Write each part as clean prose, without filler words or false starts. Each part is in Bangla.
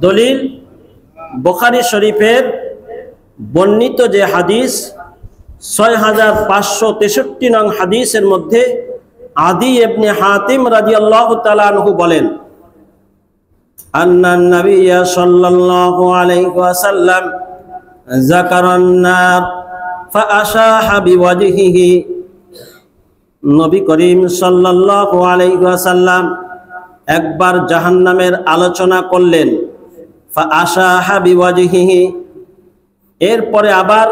দলিল বুখারী শরীফের বর্ণিত যে হাদিস 6563 নং হাদিসের মধ্যে আদি ইবনে হাতিম রাদিয়াল্লাহু তাআলা আনহু বলেন, আন্নান নাবিয়্যা সাল্লাল্লাহু আলাইহি ওয়াসাল্লাম যাকারান নার ফাআশাহা বিওয়াজহিহি। নবী করিম সাল্লাল্লাহু আলাইহি ওয়াসাল্লাম একবার জাহান্নামের আলোচনা করলেন, ফাআশাহা বিওয়াজহিহি, এরপরে আবার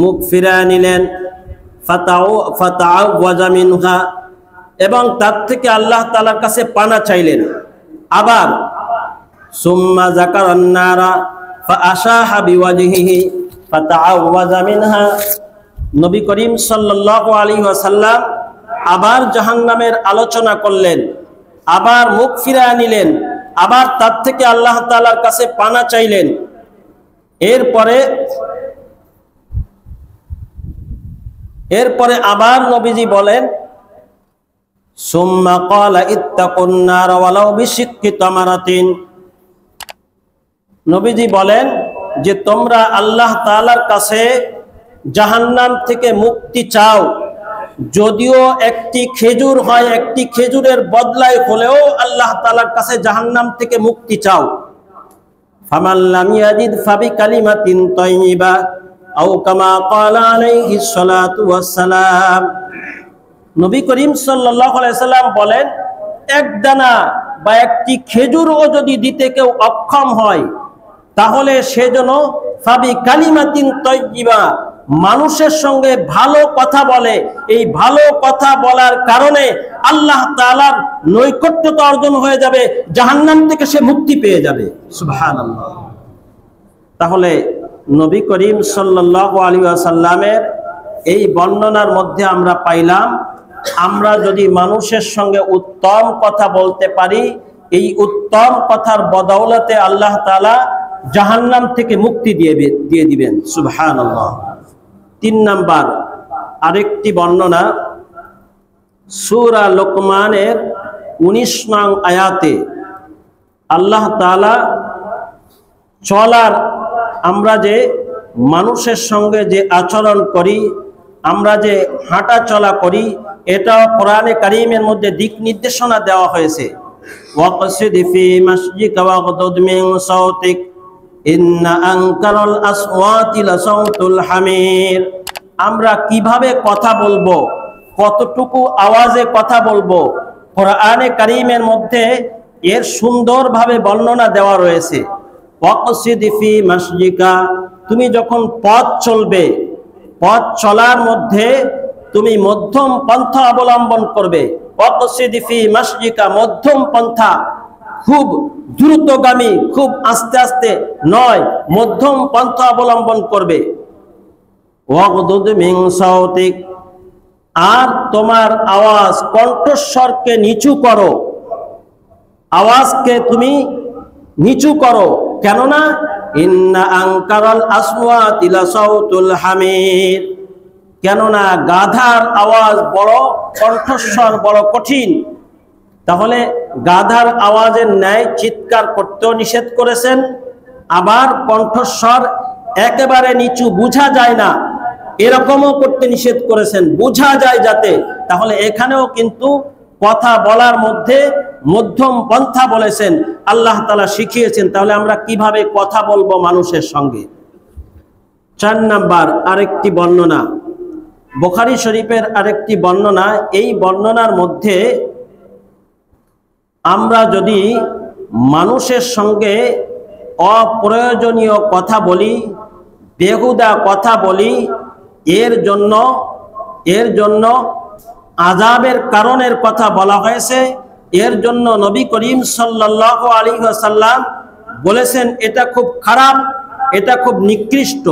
মুখ ফিরিয়ে নিলেন, ফাতাআওয়াজা মিনহা, এবং তার থেকে আল্লাহ তাআলার কাছে পানা চাইলেন। আবার সুম্মা যাকারান নারা ফাআশাহা বিওয়াজহিহি ফাতাআওয়াজা মিনহা। নবী করিম সাল্লাল্লাহু আলাইহি ওয়াসাল্লাম আবার জাহান্নামের আলোচনা করলেন, আবার মুখ ফিরিয়ে নিলেন, আবার তার থেকে আল্লাহ তাআলার কাছে পানা চাইলেন। এরপরে আবার নবীজি বলেন, সুম্মা ক্বালা ইত্তাকুন নার ওয়ালাউ বিশিক্কি তামারাতিন। নবীজি বলেন যে তোমরা আল্লাহ তাআলার কাছে জাহান্নাম থেকে মুক্তি চাও, যদিও একটি খেজুর হয়, একটি খেজুরের বদলায় হলেও আল্লাহ তাআলার কাছে জাহান্নাম থেকে মুক্তি চাও। ফামান লাম ইয়াজিদ ফাবিকালিমাতিন তাইয়্যিবা আও কামা ক্বালা আলাইহিস সালাতু ওয়াস সালাম। নবী করিম সাল্লাল্লাহু আলাইহি সাল্লাম বলেন, এক দানা বা একটি খেজুরও যদি দিতে কেউ অক্ষম হয়, তাহলে সে যেন ফাবিকালিমাতিন তাইয়্যিবা, মানুষের সঙ্গে ভালো কথা বলে। এই ভালো কথা বলার কারণে আল্লাহ তাআলার নৈকট্যতা অর্জন হয়ে যাবে, জাহান্নাম থেকে সে মুক্তি পেয়ে যাবে। সুবহানাল্লাহ। তাহলে নবী করিম সাল্লাল্লাহু আলাইহি ওয়াসাল্লামের এই বর্ণনার মধ্যে আমরা পাইলাম, আমরা যদি মানুষের সঙ্গে উত্তম কথা বলতে পারি, এই উত্তম কথার বদৌলতে আল্লাহ তাআলা জাহান্নাম থেকে মুক্তি দিয়ে দিবেন। সুবহানাল্লাহ। 3 নাম্বার আরেকটি বর্ণনা সূরা লোকমানের 19 নং আয়াতে আল্লাহ তাআলা চলার, আমরা যে মানুষের সঙ্গে যে আচরণ করি, আমরা যে হাঁটা চলা করি, এটাও কোরআনে কারীমের মধ্যে দিক নির্দেশনা দেওয়া হয়েছে। ওয়াকসিদ ফি মাসজিকা ওয়াগদুদ মিন সাওতিক ইন্না আনকারাল আসওয়াতি লাসাউতুল হামির। আমরা কিভাবে কথা বলবো, কতটুকু আওয়াজে কথা বলবো, কোরআনে কারীমের মধ্যে এর সুন্দরভাবে বর্ণনা দেওয়া রয়েছে। ওয়াকসিদ ফি মাসজিকা, তুমি যখন পথ চলবে, পথ চলার মধ্যে তুমি মধ্যম পন্থা অবলম্বন করবে। ওয়াকসিদ ফি মাসজিকা, মধ্যম পন্থা, খুব দ্রুতগামী, খুব আস্তে আস্তে নয়, মধ্যম পন্থা অবলম্বন করবে। ওয়াগদুদ মিন সাওতিক, আর তোমার আওয়াজ, কণ্ঠস্বরকে নিচু করো, আওয়াজকে তুমি নিচু করো। কেননা ইন্না আনকারাল আসওয়াতি লাসাউতুল হামির, কেননা গাধার আওয়াজ বড়, কণ্ঠস্বর বড় কঠিন। তাহলে গাধার আওয়াজের ন্যায় চিৎকার করতেও নিষেধ করেছেন, আবার কণ্ঠস্বর একেবারে নিচু, বোঝা যায় না, এরকমও করতে নিষেধ করেছেন, বোঝা যায় যাতে। তাহলে এখানেও কিন্তু কথা বলার মধ্যে মধ্যম পন্থা বলেছেন, আল্লাহ তাআলা শিখিয়েছেন। তাহলে আমরা কিভাবে কথা বলবো মানুষের সঙ্গে? 4 নাম্বার আরেকটি বর্ণনা, বুখারী শরীফের আরেকটি বর্ণনা। এই বর্ণনার মধ্যে আমরা যদি মানুষের সঙ্গে অপ্রয়োজনীয় কথা বলি, বেহুদা কথা বলি, এর জন্য আযাবের কারণের কথা বলা হয়েছে। এর জন্য নবী করিম সাল্লাল্লাহু আলাইহি ওয়াসাল্লাম বলেছেন এটা খুব খারাপ, এটা খুব নিকৃষ্ট।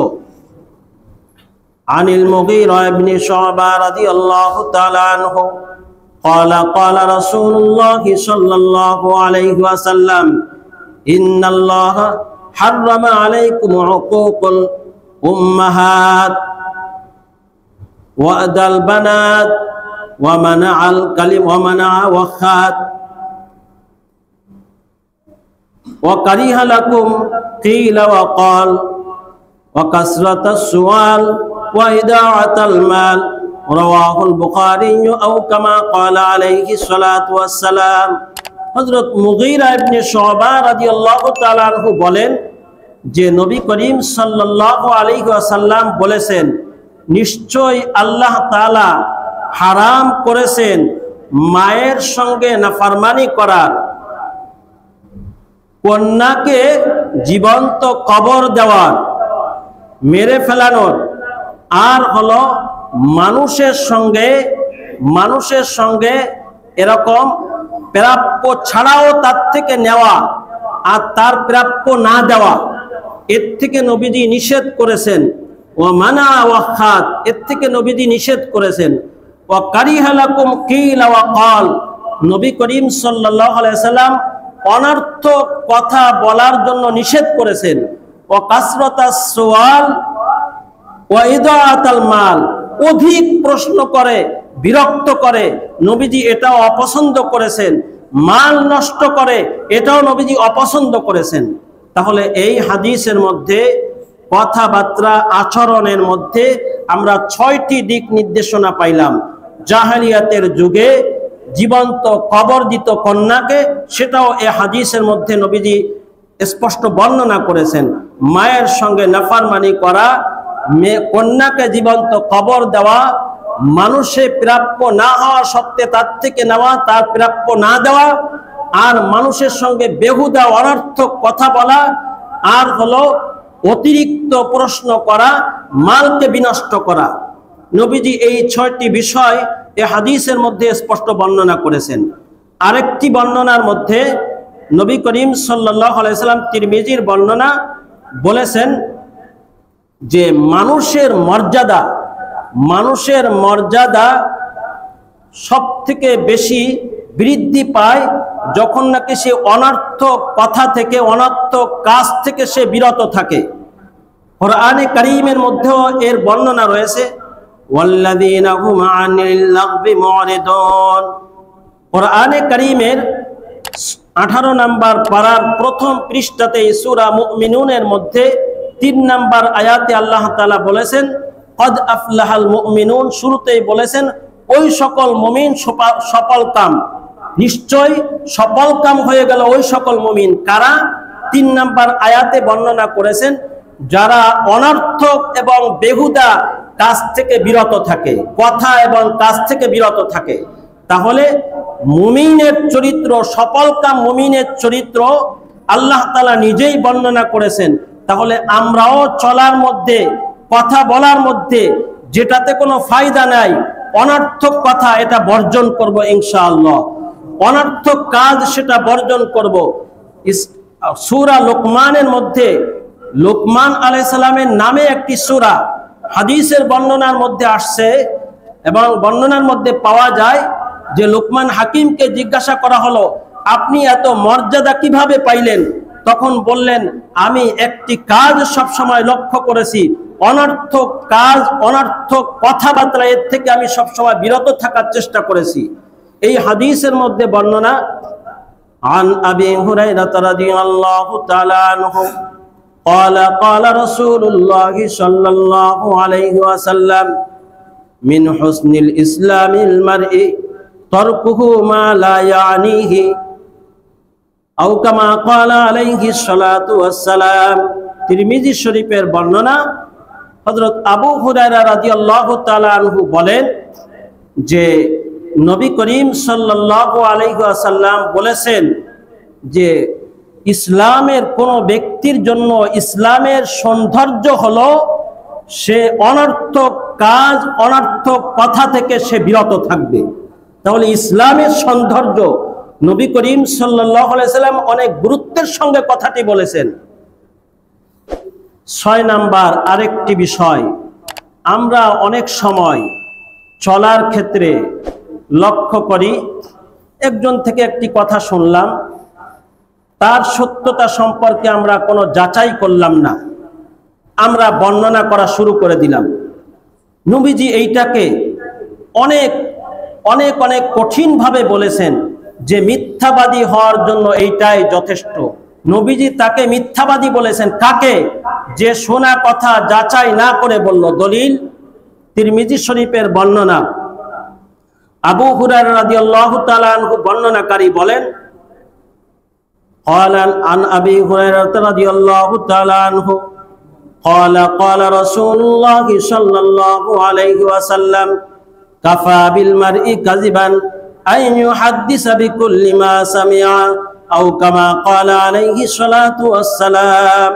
আনিল মুগীরা ইবনে শুবা রাদিয়াল্লাহু তাআলা আনহু قال قال رسول الله صلى الله عليه وسلم إن الله حرم عليكم عقوق الأمهات وأذى البنات ومنع الكلم ومنع وخات وكره لكم قيل وقال وكثرة السؤال وإضاعة المال رواه البخاري أو كما قال عليه الصلاة والسلام। হযরত মুগীরা ইবনে শুবা রাদিয়াল্লাহু তাআলা আনহু বলেন যে নবী করিম সাল্লাল্লাহু আলাইহি ওয়াসাল্লাম বলেছেন, নিশ্চয় আল্লাহ তাআলা হারাম করেছেন মায়ের সঙ্গে নাফরমানি করার, কন্যাকে জীবন্ত কবর দেওয়ার, মেরে ফেলানোর, আর হলো মানুষের সঙ্গে এরকম প্রাপ্য ছাড়াও তার থেকে নেওয়া আর তার প্রাপ্য না দেওয়া, এর থেকে নবীজি নিষেধ করেছেন। ও মানা ওয়াখাত, এর থেকে নবীজি নিষেধ করেছেন। ও কারিহা লাকুম কিল ওয়া ক্বাল, নবী করিম সাল্লাল্লাহু আলাইহি সাল্লাম অনর্থক কথা বলার জন্য নিষেধ করেছেন। ও কাসরাতাস সুআল ওয়া ইদাআতাল মাল, অধিক প্রশ্ন করে বিরক্ত করে নবীজি এটাও অপছন্দ করেছেন। মাল নষ্ট করে এটাও নবীজি অপছন্দ করেছেন। তাহলে এই হাদিসের মধ্যে কথাবার্তা আচরণের মধ্যে আমরা 6টি দিক নির্দেশনা পাইলাম। জাহেলিয়াতের যুগে জীবন্ত কবর দিত কন্যাকে, সেটাও এই হাদিসের মধ্যে নবীজি স্পষ্ট বর্ণনা করেছেন। মায়ের সঙ্গে নাফরমানি করা, কন্যাকে জীবন্ত কবর দেওয়া, মানুষে প্রাপ্য না হওয়া সত্ত্বে তার থেকে নেওয়া, তার প্রাপ্য না দেওয়া, আর মানুষের সঙ্গে বেহুদা অনর্থক কথা বলা, আর হলো অতিরিক্ত প্রশ্ন করা, মালকে বিনষ্ট করা। নবীজি এই 6টি বিষয় এই হাদিসের মধ্যে স্পষ্ট বর্ণনা করেছেন। আরেকটি বর্ণনার মধ্যে নবী করিম সাল্লাল্লাহু আলাইহি সাল্লাম তিরমিজির বর্ণনা বলেছেন যে মানুষের মর্যাদা সব থেকে বেশি বৃদ্ধি পায় যখন নাকি সে অনর্থক কথা থেকে, অনর্থক কাজ থেকে সে বিরত থাকে। কোরআনে কারীমের মধ্যেও এর বর্ণনা রয়েছে, ওয়াল্লাযীনা হুম আনিল লাগবি মুরিদুন। কোরআনে কারীমের 18 নম্বর পারার প্রথম পৃষ্ঠাতে সূরা মুমিনুনের মধ্যে 3 নম্বর আয়াতে আল্লাহ তাআলা বলেছেন, কদ আফলাহাল মুমিনুন, শুরুতেই বলেছেন ওই সকল মুমিন সফলকাম, নিশ্চয় সফলকাম হয়ে গেল ওই সকল মুমিন। কারা? 3 নম্বর আয়াতে বর্ণনা করেছেন যারা অনর্থক এবং বেহুদা কাজ থেকে বিরত থাকে, কথা এবং কাজ থেকে বিরত থাকে। তাহলে মুমিনের চরিত্র, সফলকাম মুমিনের চরিত্র আল্লাহ তাআলা নিজেই বর্ণনা করেছেন। তাহলে আমরাও চলার মধ্যে, কথা বলার মধ্যে যেটাতে কোনো ফায়দা নাই, অনর্থক কথা, এটা বর্জন করব ইনশাআল্লাহ। অনর্থক কাজ সেটা বর্জন করব। সূরা লোকমানের মধ্যে লোকমান আলাইহিস সালামের নামে একটি সূরা হাদিসের বর্ণনার মধ্যে আসছে, এবং বর্ণনার মধ্যে পাওয়া যায় যে লোকমান হাকিমকে জিজ্ঞাসা করা হলো, আপনি এত মর্যাদা কিভাবে পাইলেন? তখন বললেন, আমি একটি কাজ সব সময় লক্ষ্য করেছি, অনর্থক কাজ, অনর্থক কথাবার্তা, এর থেকে আমি সব সময় বিরত থাকার চেষ্টা করেছি। এই হাদিসের মধ্যে বর্ণনা, আন আবি হুরায়রা রাদিয়াল্লাহু তাআলা আনহু قال قال رسول الله صلى الله عليه وسلم من حسن الإسلام المرء تركه ما لا يعنيه أو كما قال عليه الصلاة والسلام। তিরমিজি শরীফের বর্ণনা, হযরত আবু হুরায়রা রাদিয়াল্লাহু তাআলা আনহু বলেন যে নবী করিম সাল্লাল্লাহু আলাইহি ওয়াসাল্লাম বলেছেন যে ইসলামের কোন ব্যক্তির জন্য ইসলামের সৌন্দর্য হলো সে অনর্থক কাজ, অনর্থক কথা থেকে সে বিরত থাকবে। তাহলে ইসলামের সৌন্দর্য নবী করিম সাল্লাল্লাহু আলাইহি সাল্লাম অনেক গুরুত্বের সঙ্গে কথাটি বলেছেন। 6 নাম্বার আরেকটি বিষয়, আমরা অনেক সময় চলার ক্ষেত্রে লক্ষ্য করি, একজন থেকে একটি কথা শুনলাম, তার সত্যতা সম্পর্কে আমরা কোনো যাচাই করলাম না, আমরা বর্ণনা করা শুরু করে দিলাম। নবীজি এইটাকে অনেক অনেক অনেক কঠিনভাবে বলেছেন যে মিথ্যাবাদী হওয়ার জন্য এইটাই যথেষ্ট, নবীজি তাকে মিথ্যাবাদী বলেছেন। কাকে? যে শোনা কথা যাচাই না করে বলল। দলিল তিরমিজি শরীফের বর্ণনা। আবু হুরায়রা রাদিয়াল্লাহু তাআলা আনহু বর্ণনাকারী বলেন, قال عن أبي هريرة رضي الله تعالى عنه قال قال رسول الله صلى الله عليه وسلم كفى بالمرء كذبا أن يحدث بكل ما سمع أو كما قال عليه الصلاة والسلام।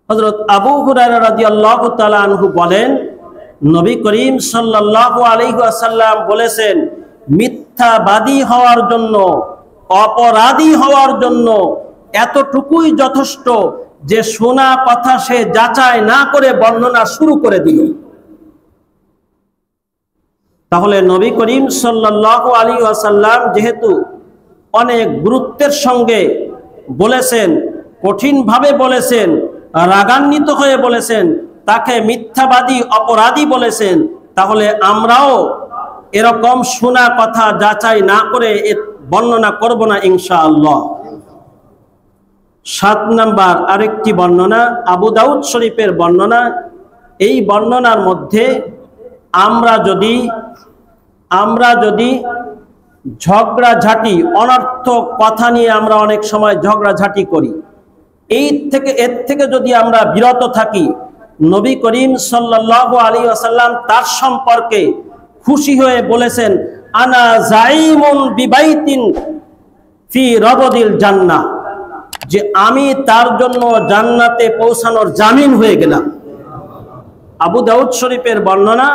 হযরত আবু হুরায়রা রাদিয়াল্লাহু তাআলা আনহু বলেন, নবী করিম সাল্লাল্লাহু আলাইহি ওয়াসাল্লাম বলেছেন, মিথ্যাবাদী হওয়ার জন্য, অপরাধী হওয়ার জন্য এতটুকুই যথেষ্ট যে শোনা কথা সে যাচাই না করে বর্ণনা শুরু করে দিল। তাহলে নবী করিম সাল্লাল্লাহু আলাইহি ওয়াসাল্লাম যেহেতু অনেক গুরুত্বের সঙ্গে বলেছেন, কঠিনভাবে বলেছেন, রাগান্বিত হয়ে বলেছেন, তাকে মিথ্যাবাদী অপরাধী বলেছেন, তাহলে আমরাও এরকম শোনা কথা যাচাই না করে বর্ণনা করব না ইনশাআল্লাহ। 7 নাম্বার আরেকটি বর্ণনা, আবু দাউদ শরীফের বর্ণনা। এই বর্ণনার মধ্যে আমরা যদি ঝগড়াঝাটি, অনর্থক কথা নিয়ে আমরা অনেক সময় ঝগড়াঝাটি করি, এর থেকে যদি আমরা বিরত থাকি, নবী করিম সাল্লাল্লাহু আলাইহি ওয়াসাল্লাম তার সম্পর্কে খুশি হয়ে বলেছেন, আনা জাইমুন বিবাইতিন ফি রাবদিল জান্নাহ, যে আমি তার জন্য জান্নাতে পৌঁছানোর জামিন হয়ে গেলাম। আবু দাউদ শরীফের বর্ণনা।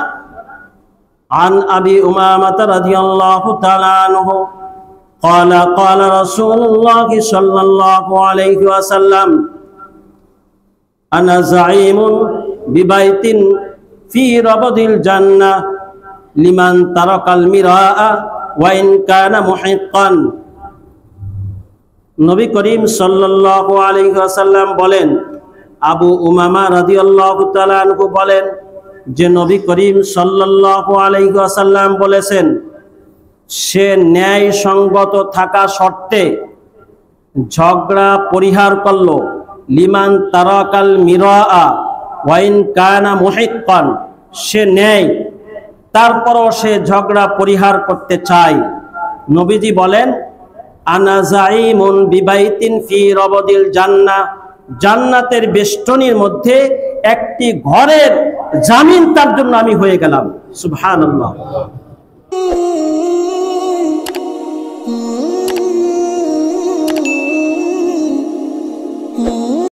আন আবি উমামাহ রাদিয়াল্লাহু তাআলা আনহু قال قال رسول الله صلى الله عليه وسلم أنا زعيم ببيت في ربض الجنة لمن ترك المراء وإن كان محقا। নবী করিম সাল্লাল্লাহু আলাইহি ওয়াসাল্লাম বলেন, আবু উমামা রাদিয়াল্লাহু তাআলা আনহু বলেন যে নবী করিম সাল্লাল্লাহু আলাইহি ওয়াসাল্লাম বলেছেন, সে ন্যায় সঙ্গত থাকা শর্তে ঝগড়া পরিহার করলো, লিমান তারাকাল মিরাআ ওয়াইন কানা মুহিক্কান, সে ন্যায় তারপরও সে ঝগড়া পরিহার করতে চায়। নবীজি বলেন, আনা জাইমুন বিবাইতিন ফি রাবদিল জান্নাহ, জান্নাতের বেষ্টনীর মধ্যে একটি ঘরের জামিন তার জন্য আমি হয়ে গেলাম। সুবহানাল্লাহ।